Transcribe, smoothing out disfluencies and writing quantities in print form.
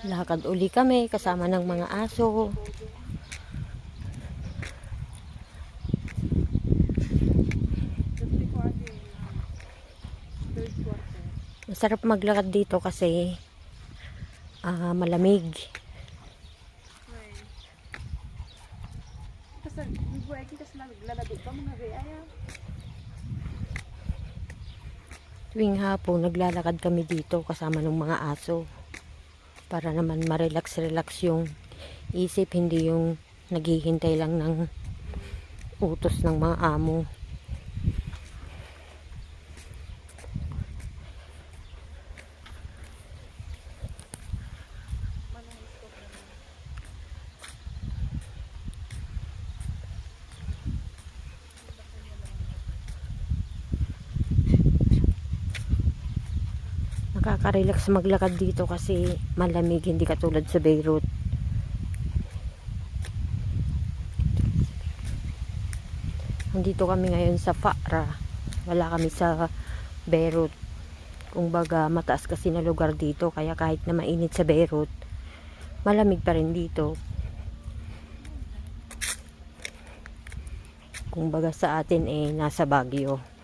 Lakad uli kami kasama ng mga aso. Masarap maglakad dito kasi malamig. Tuwing hapon naglalakad kami dito kasama ng mga aso para naman ma-relax yung isip, hindi yung naghihintay lang ng utos ng mga amo. Nakaka-relax maglakad dito kasi malamig, hindi katulad sa Beirut. Nandito kami ngayon sa Faqra. Wala kami sa Beirut. Kumbaga mataas kasi na lugar dito, kaya kahit na mainit sa Beirut, malamig pa rin dito. Kumbaga sa atin nasa Baguio.